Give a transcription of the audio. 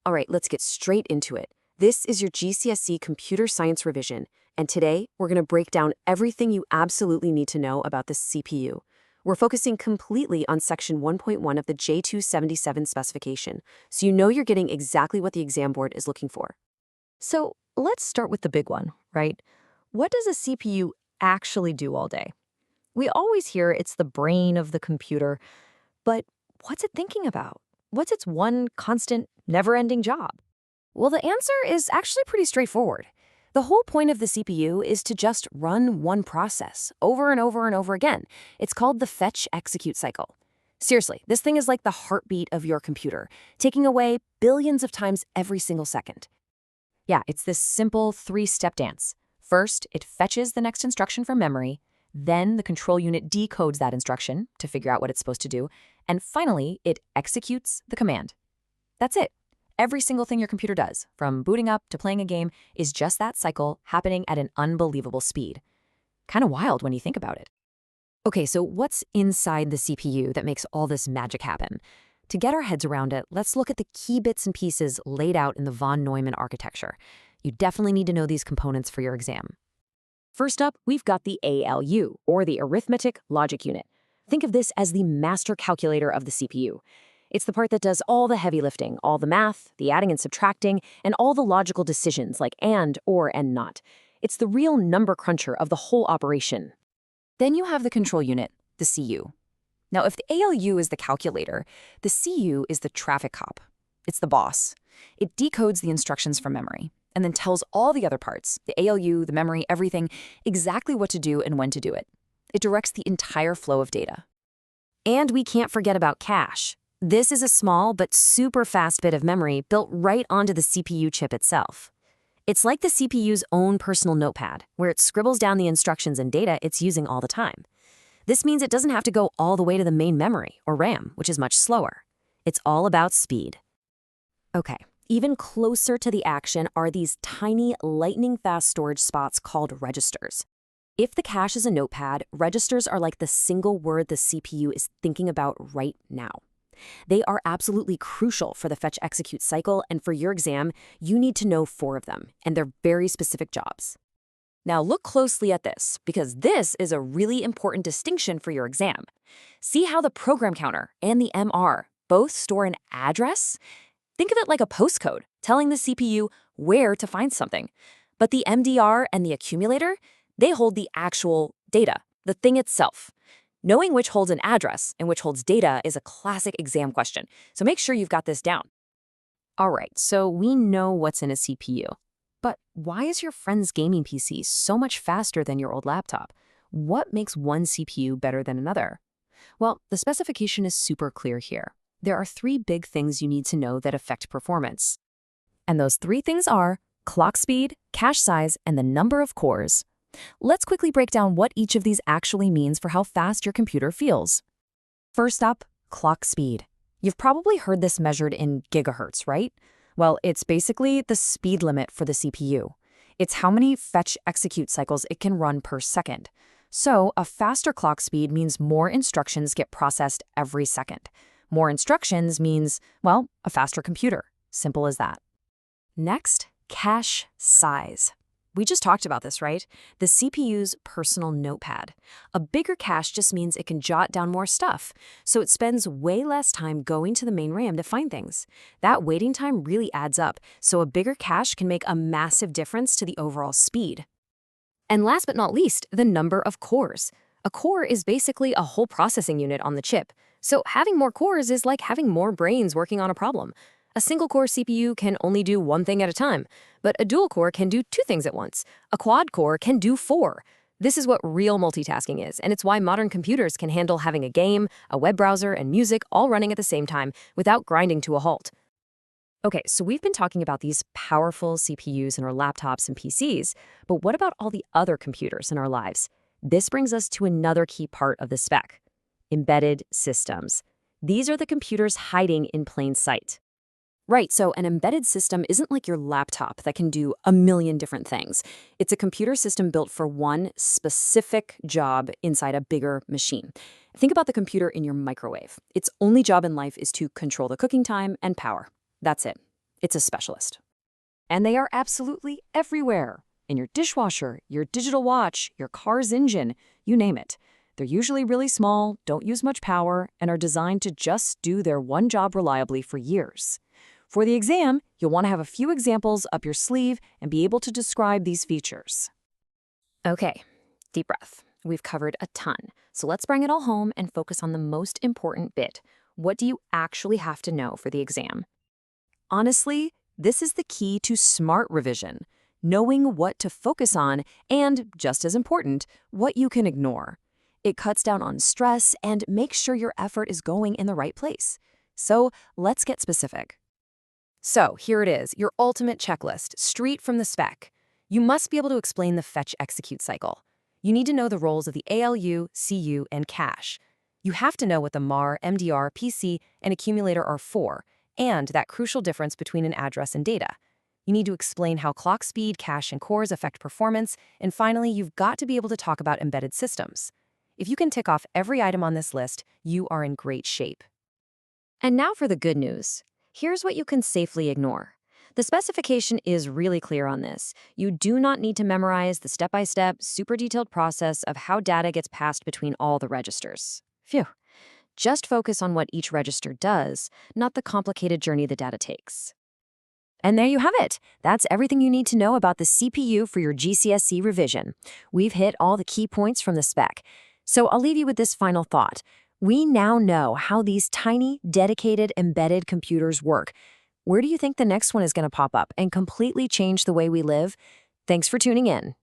All right, let's get straight into it. This is your GCSE Computer Science revision, and today we're going to break down everything you absolutely need to know about this CPU. We're focusing completely on Section 1.1 of the J277 specification, so you know you're getting exactly what the exam board is looking for. So let's start with the big one, right? What does a CPU actually do all day? We always hear it's the brain of the computer, but what's it thinking about? What's its one constant, never-ending job? Well, the answer is actually pretty straightforward. The whole point of the CPU is to just run one process over and over and over again. It's called the fetch-execute cycle. Seriously, this thing is like the heartbeat of your computer, ticking away billions of times every single second. Yeah, it's this simple three-step dance. First, it fetches the next instruction from memory. Then the control unit decodes that instruction to figure out what it's supposed to do. And finally, it executes the command. That's it. Every single thing your computer does, from booting up to playing a game, is just that cycle happening at an unbelievable speed. Kind of wild when you think about it. Okay, so what's inside the CPU that makes all this magic happen? To get our heads around it, let's look at the key bits and pieces laid out in the von Neumann architecture. You definitely need to know these components for your exam. First up, we've got the ALU, or the Arithmetic Logic Unit. Think of this as the master calculator of the CPU. It's the part that does all the heavy lifting, all the math, the adding and subtracting, and all the logical decisions like and, or, and not. It's the real number cruncher of the whole operation. Then you have the control unit, the CU. Now, if the ALU is the calculator, the CU is the traffic cop. It's the boss. It decodes the instructions from memory and then tells all the other parts, the ALU, the memory, everything, exactly what to do and when to do it. It directs the entire flow of data. And we can't forget about cache. This is a small but super fast bit of memory built right onto the CPU chip itself. It's like the CPU's own personal notepad, where it scribbles down the instructions and data it's using all the time. This means it doesn't have to go all the way to the main memory, or RAM, which is much slower. It's all about speed. Okay, even closer to the action are these tiny, lightning-fast storage spots called registers. If the cache is a notepad, registers are like the single word the CPU is thinking about right now. They are absolutely crucial for the fetch-execute cycle, and for your exam, you need to know 4 of them, and they're very specific jobs. Now look closely at this, because this is a really important distinction for your exam. See how the program counter and the MR both store an address? Think of it like a postcode, telling the CPU where to find something. But the MDR and the accumulator, they hold the actual data, the thing itself. Knowing which holds an address and which holds data is a classic exam question, so make sure you've got this down. All right, so we know what's in a CPU. But why is your friend's gaming PC so much faster than your old laptop? What makes one CPU better than another? Well, the specification is super clear here. There are 3 big things you need to know that affect performance. And those 3 things are clock speed, cache size, and the number of cores. Let's quickly break down what each of these actually means for how fast your computer feels. First up, clock speed. You've probably heard this measured in gigahertz, right? Well, it's basically the speed limit for the CPU. It's how many fetch-execute cycles it can run per second. So, a faster clock speed means more instructions get processed every second. More instructions means, well, a faster computer. Simple as that. Next, cache size. We just talked about this, right? The CPU's personal notepad. A bigger cache just means it can jot down more stuff, so it spends way less time going to the main RAM to find things. That waiting time really adds up, so a bigger cache can make a massive difference to the overall speed. And last but not least, the number of cores. A core is basically a whole processing unit on the chip, so having more cores is like having more brains working on a problem. A single-core CPU can only do one thing at a time, but a dual-core can do 2 things at once. A quad-core can do 4. This is what real multitasking is, and it's why modern computers can handle having a game, a web browser, and music all running at the same time without grinding to a halt. Okay, so we've been talking about these powerful CPUs in our laptops and PCs, but what about all the other computers in our lives? This brings us to another key part of the spec: embedded systems. These are the computers hiding in plain sight. Right, so an embedded system isn't like your laptop that can do a million different things. It's a computer system built for one specific job inside a bigger machine. Think about the computer in your microwave. Its only job in life is to control the cooking time and power. That's it. It's a specialist. And they are absolutely everywhere. In your dishwasher, your digital watch, your car's engine, you name it. They're usually really small, don't use much power, and are designed to just do their one job reliably for years. For the exam, you'll want to have a few examples up your sleeve and be able to describe these features. Okay, deep breath. We've covered a ton, so let's bring it all home and focus on the most important bit. What do you actually have to know for the exam? Honestly, this is the key to smart revision, knowing what to focus on and, just as important, what you can ignore. It cuts down on stress and makes sure your effort is going in the right place. So let's get specific. So here it is, your ultimate checklist, straight from the spec. You must be able to explain the fetch execute cycle. You need to know the roles of the ALU, CU, and cache. You have to know what the MAR, MDR, PC, and accumulator are for, and that crucial difference between an address and data. You need to explain how clock speed, cache, and cores affect performance, and finally, you've got to be able to talk about embedded systems. If you can tick off every item on this list, you are in great shape. And now for the good news. Here's what you can safely ignore. The specification is really clear on this. You do not need to memorize the step-by-step, super detailed process of how data gets passed between all the registers. Phew. Just focus on what each register does, not the complicated journey the data takes. And there you have it. That's everything you need to know about the CPU for your GCSE revision. We've hit all the key points from the spec. So I'll leave you with this final thought. We now know how these tiny, dedicated, embedded computers work. Where do you think the next one is going to pop up and completely change the way we live? Thanks for tuning in.